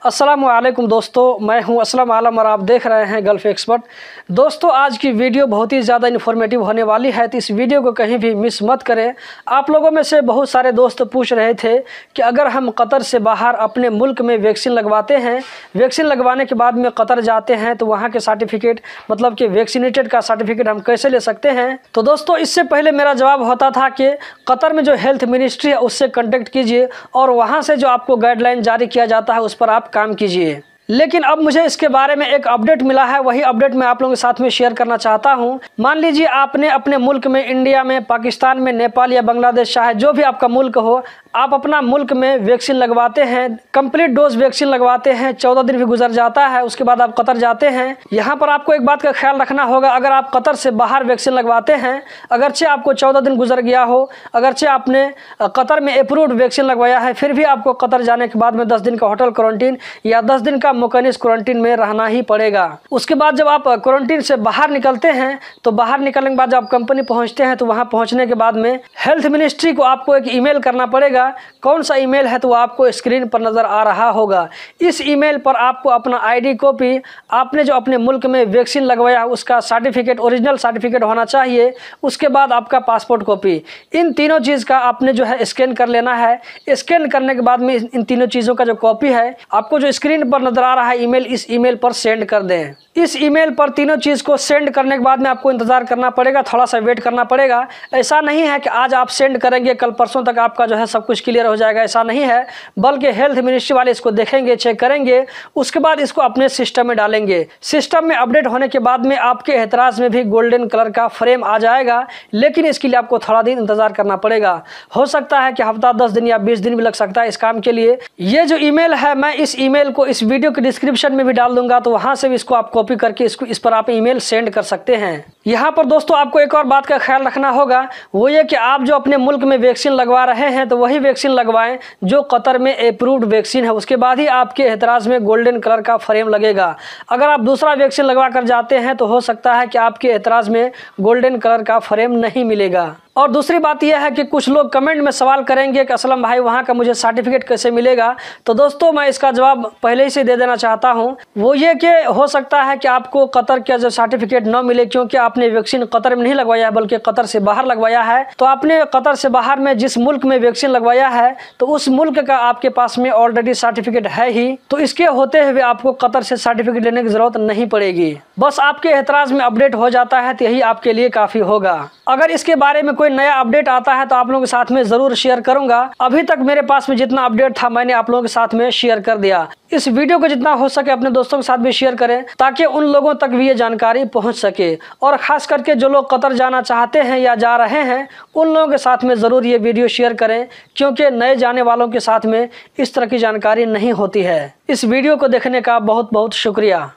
अस्सलाम वालेकुम दोस्तों, मैं हूं असलम आलम और आप देख रहे हैं गल्फ़ एक्सपर्ट। दोस्तों, आज की वीडियो बहुत ही ज़्यादा इन्फॉर्मेटिव होने वाली है, तो इस वीडियो को कहीं भी मिस मत करें। आप लोगों में से बहुत सारे दोस्त पूछ रहे थे कि अगर हम कतर से बाहर अपने मुल्क में वैक्सीन लगवाते हैं, वैक्सीन लगवाने के बाद में कतर जाते हैं तो वहाँ के सर्टिफिकेट मतलब कि वैक्सीनेटेड का सर्टिफिकेट हम कैसे ले सकते हैं। तो दोस्तों, इससे पहले मेरा जवाब होता था कि कतर में जो हेल्थ मिनिस्ट्री है उससे कॉन्टेक्ट कीजिए और वहाँ से जो आपको गाइडलाइन जारी किया जाता है उस पर आप काम कीजिए। लेकिन अब मुझे इसके बारे में एक अपडेट मिला है, वही अपडेट मैं आप लोगों के साथ में शेयर करना चाहता हूं। मान लीजिए आपने अपने मुल्क में, इंडिया में, पाकिस्तान में, नेपाल या बांग्लादेश, चाहे जो भी आपका मुल्क हो, आप अपना मुल्क में वैक्सीन लगवाते हैं, कंप्लीट डोज वैक्सीन लगवाते हैं, 14 दिन भी गुजर जाता है, उसके बाद आप कतर जाते हैं। यहाँ पर आपको एक बात का ख्याल रखना होगा, अगर आप कतर से बाहर वैक्सीन लगवाते हैं, अगरचे आपको 14 दिन गुजर गया हो, अगरचे आपने कतर में अप्रूव्ड वैक्सीन लगवाया है, फिर भी आपको कतर जाने के बाद में 10 दिन का होटल क्वारंटीन या 10 दिन का मुकनिस क्वारंटीन में रहना ही पड़ेगा। उसके बाद जब आप क्वारंटीन से बाहर निकलते हैं तो बाहर निकलने के बाद जब आप कंपनी पहुंचते हैं तो वहां पहुंचने के बाद में हेल्थ मिनिस्ट्री को आपको एक ईमेल करना पड़ेगा। कौन सा ईमेल है तो वो आपको स्क्रीन पर नजर आ रहा होगा। इस ईमेल पर आपको अपना आईडी कॉपी, आपने जो अपने मुल्क में वैक्सीन लगवाया उसका सर्टिफिकेट, ओरिजिनल सर्टिफिकेट होना चाहिए, उसके बाद आपका पासपोर्ट कॉपी, इन तीनों चीज़ का आपने जो है स्कैन कर लेना है। स्कैन करने के बाद में इन तीनों चीज़ों का जो कॉपी है आपको जो स्क्रीन पर नजर आ रहा है ईमेल, इस ईमेल पर सेंड कर दें। इस ईमेल पर तीनों चीज़ को सेंड करने के बाद में आपको इंतज़ार करना पड़ेगा, थोड़ा सा वेट करना पड़ेगा। ऐसा नहीं है कि आज आप सेंड करेंगे कल परसों तक आपका जो है सब कुछ क्लियर हो जाएगा, ऐसा नहीं है। बल्कि हेल्थ मिनिस्ट्री वाले इसको देखेंगे, चेक करेंगे, उसके बाद इसको अपने सिस्टम में डालेंगे। सिस्टम में अपडेट होने के बाद में आपके एतराज़ में भी गोल्डन कलर का फ्रेम आ जाएगा, लेकिन इसके लिए आपको थोड़ा दिन इंतज़ार करना पड़ेगा। हो सकता है कि हफ्ता 10 दिन या 20 दिन भी लग सकता है इस काम के लिए। ये जो ईमेल है, मैं इस ईमेल को इस वीडियो के डिस्क्रिप्शन में भी डाल दूंगा, तो वहाँ से भी इसको आप कॉपी करके इस पर आप ईमेल सेंड कर सकते हैं। यहाँ पर दोस्तों आपको एक और बात का ख्याल रखना होगा, वो ये कि आप जो अपने मुल्क में वैक्सीन लगवा रहे हैं तो वही वैक्सीन लगवाएं जो कतर में अप्रूव्ड वैक्सीन है, उसके बाद ही आपके एतराज़ में गोल्डन कलर का फ्रेम लगेगा। अगर आप दूसरा वैक्सीन लगवा कर जाते हैं तो हो सकता है कि आपके एतराज़ में गोल्डन कलर का फ्रेम नहीं मिलेगा। और दूसरी बात यह है कि कुछ लोग कमेंट में सवाल करेंगे कि असलम भाई वहाँ का मुझे सर्टिफिकेट कैसे मिलेगा। तो दोस्तों, मैं इसका जवाब पहले ही से दे देना चाहता हूँ। वो ये कि हो सकता है कि आपको कतर का जो सर्टिफिकेट न मिले, क्योंकि आपने वैक्सीन कतर में नहीं लगवाया है बल्कि कतर से बाहर लगवाया है। तो आपने कतर से बाहर में जिस मुल्क में वैक्सीन लगवाया है तो उस मुल्क का आपके पास में ऑलरेडी सर्टिफिकेट है ही, तो इसके होते हुए आपको कतर से सर्टिफिकेट लेने की जरूरत नहीं पड़ेगी। बस आपके एतराज़ में अपडेट हो जाता है तो यही आपके लिए काफ़ी होगा। अगर इसके बारे में कोई नया अपडेट आता है तो आप लोगों के साथ में ज़रूर शेयर करूंगा। अभी तक मेरे पास में जितना अपडेट था मैंने आप लोगों के साथ में शेयर कर दिया। इस वीडियो को जितना हो सके अपने दोस्तों के साथ भी शेयर करें ताकि उन लोगों तक भी ये जानकारी पहुंच सके। और ख़ास करके जो लोग कतर जाना चाहते हैं या जा रहे हैं उन लोगों के साथ में ज़रूर ये वीडियो शेयर करें, क्योंकि नए जाने वालों के साथ में इस तरह की जानकारी नहीं होती है। इस वीडियो को देखने का बहुत बहुत शुक्रिया।